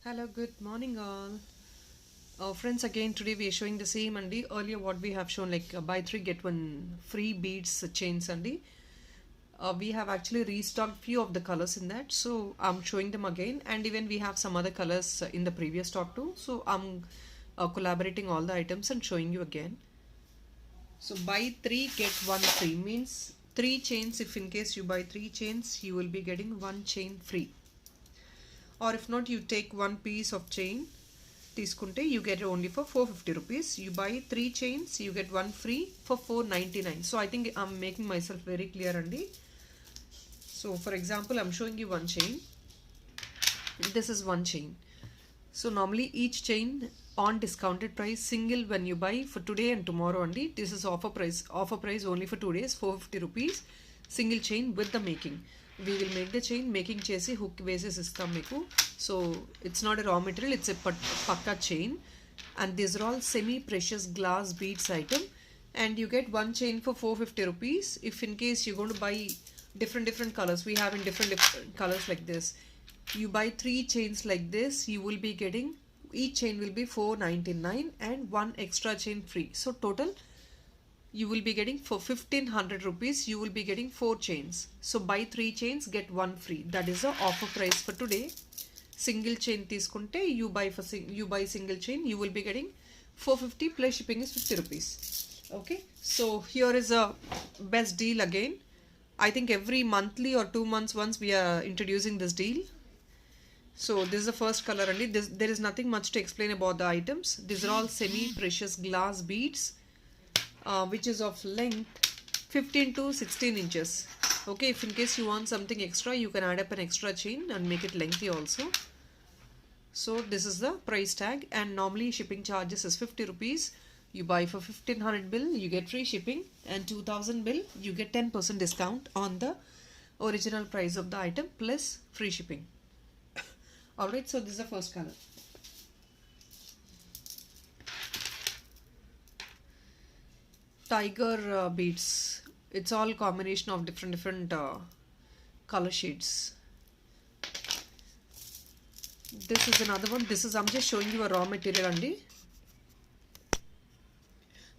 Hello, good morning all. Friends, again today we are showing the same Andy. Earlier what we have shown like buy three get one free beads chains Andy. We have actually restocked few of the colors in that, so I'm showing them again, and even we have some other colors in the previous stock too. So I'm collaborating all the items and showing you again. So buy three get one free means three chains. If in case you buy three chains, you will be getting one chain free. Or if not, you take one piece of chain తీసుకుంటే you get it only for 450 rupees. You buy three chains, you get one free for 499. So I think I'm making myself very clear Andy. So for example, I'm showing you one chain. This is one chain. So normally each chain on discounted price single when you buy for today and tomorrow only. This is offer price only for 2 days, 450 rupees single chain with the making. We will make the chain making chesi hook basis istam meeku. So it's not a raw material, it's a pakka chain, and these are all semi precious glass beads item, and you get one chain for 450 rupees. If in case you're going to buy different colors, we have in different colors like this. You buy three chains like this, you will be getting each chain will be 499 and one extra chain free. So total you will be getting for 1500 rupees, you will be getting four chains. So buy three chains get one free. That is the offer price for today. Single chain తీసుకుంటే you buy single chain, you will be getting 450 plus shipping is 50 rupees. Okay, so here is a best deal again. I think every monthly or 2 months once we are introducing this deal. So this is the first color only. There is nothing much to explain about the items. These are all semi precious glass beads, which is of length 15 to 16 inches. Okay, if in case you want something extra, you can add up an extra chain and make it lengthy also. So this is the price tag, and normally shipping charges is 50 rupees. You buy for 1500 bill, you get free shipping, and 2000 bill, you get 10% discount on the original price of the item plus free shipping. Alright, so this is the first color. Tiger beads. It's all combination of different color shades. This is another one. This is, I'm just showing you a raw material అండి.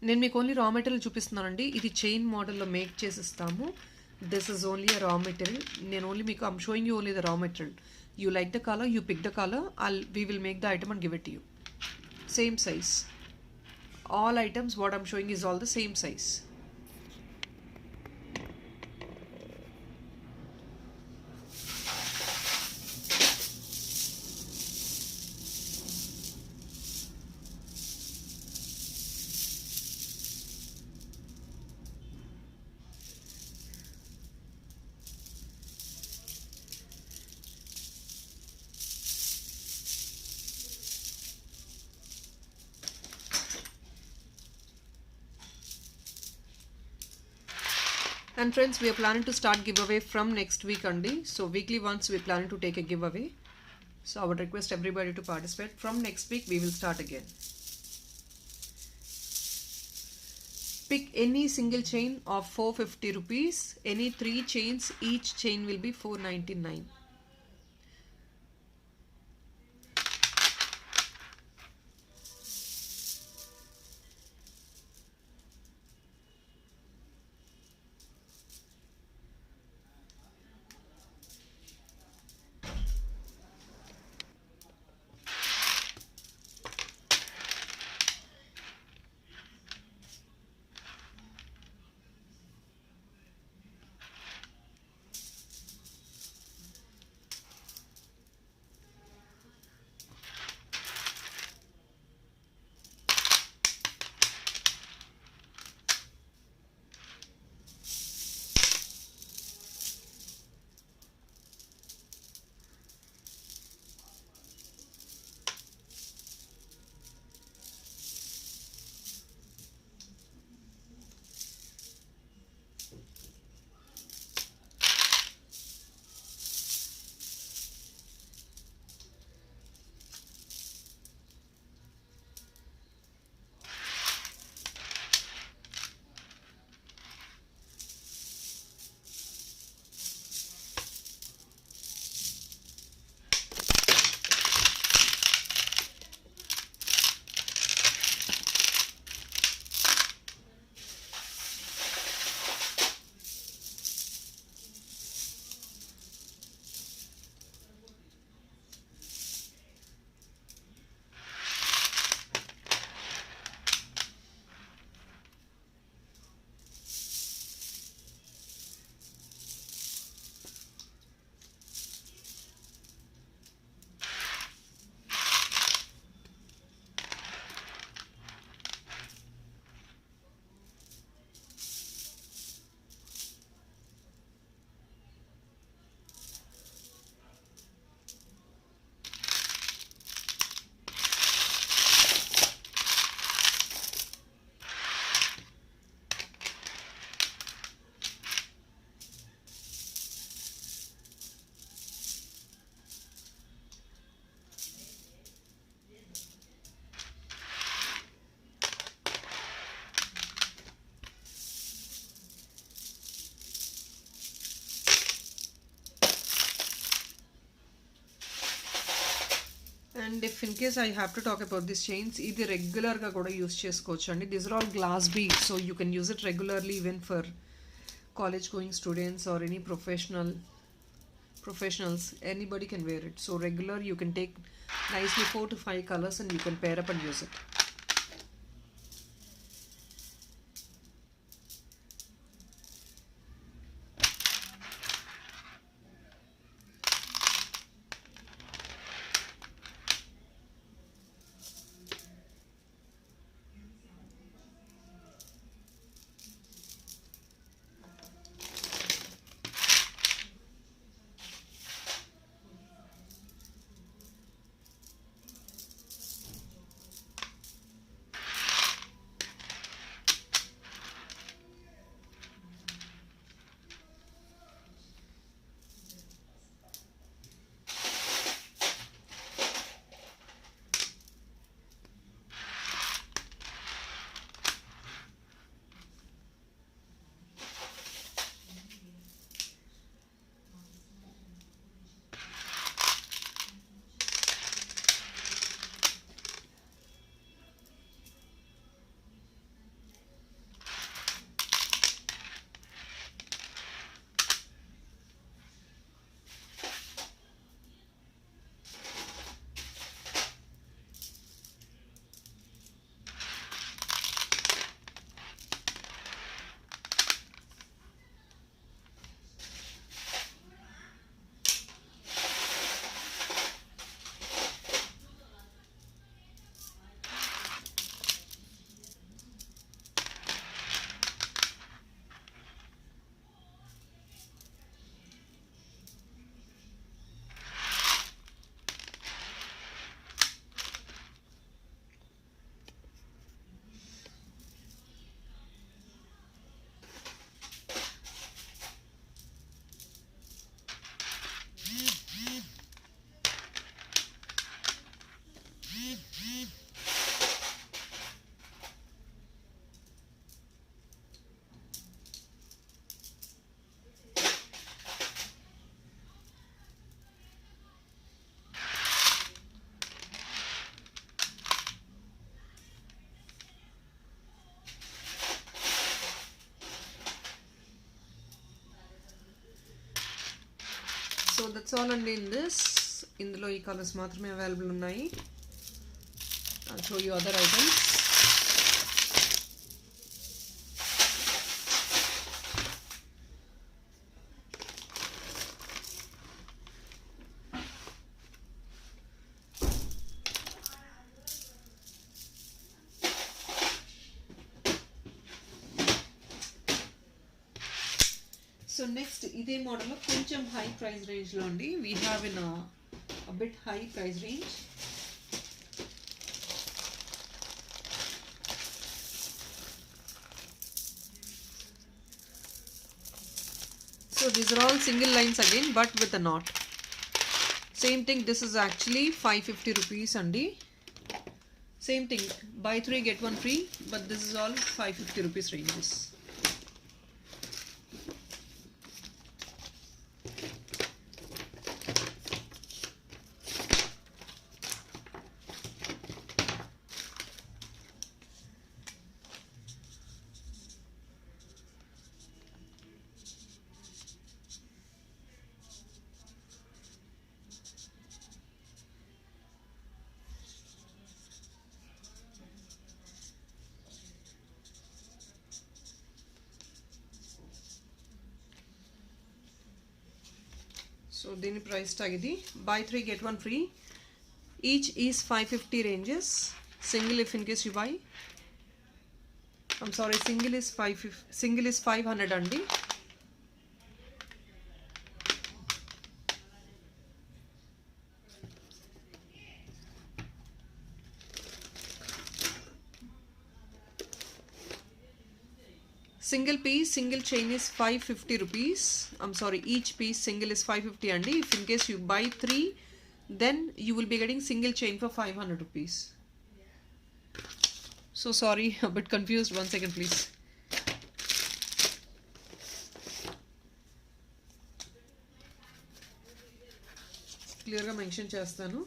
నేను మీకు only raw material చూపిస్తున్నానండి. ఇది chain మోడల్లో make చేసి ఇస్తాము. This is only a raw material. నేను only మీకు I'm showing you only the raw material. You like the color, you pick the color, we will make the item and give it to you. Same size. All items what I'm showing is all the same size. And friends, we are planning to start giveaway from next week only. So weekly once we are planning to take a giveaway. So I would request everybody to participate. From next week we will start again. Pick any single chain of 450 rupees. Any three chains, each chain will be 499. And if in case I have to talk about this chains, ఇది రెగ్యులర్గా కూడా use చేసుకోవచ్చు అండి. These are all glass bead, so you can use it regularly even for college going students or any professionals. Anybody can wear it, so regular you can take nicely 4 to 5 colors and you can pair up and use it. So that's all అండి in this. ఇందులో ఈ colours మాత్రమే available ఉన్నాయి. I'll show you other items. So next ఇదే మోడల్లో కొంచెం high price రేంజ్లో అండి. We have in a bit high price range. So these are all single lines again but with a knot. Same thing, this is actually 550 rupees andi. Same thing, buy 3 get 1 free, but this is all 550 rupees ranges. So దీని price tag ఇది, buy 3 get 1 free, each is 550 ranges. Single if in case you buy, I'm sorry, single is 500 అండి. Single piece, single chain is 550 rupees. I'm sorry, each piece single is 550 andi. If in case you buy 3, then you will be getting single chain for 500 rupees. So sorry, a bit confused. One second please. Clear ga mention chestanu.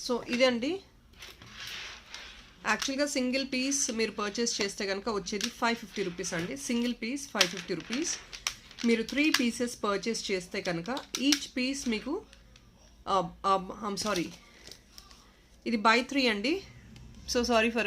So ఇదండి యాక్చువల్గా single piece మీరు purchase చేస్తే కనుక వచ్చేది 550 rupees అండి. Single piece 550 rupees. మీరు 3 pieces purchase చేస్తే కనుక ఈచ్ పీస్ మీకు ఐమ్ సారీ, ఇది బై 3 అండి. So sorry for it.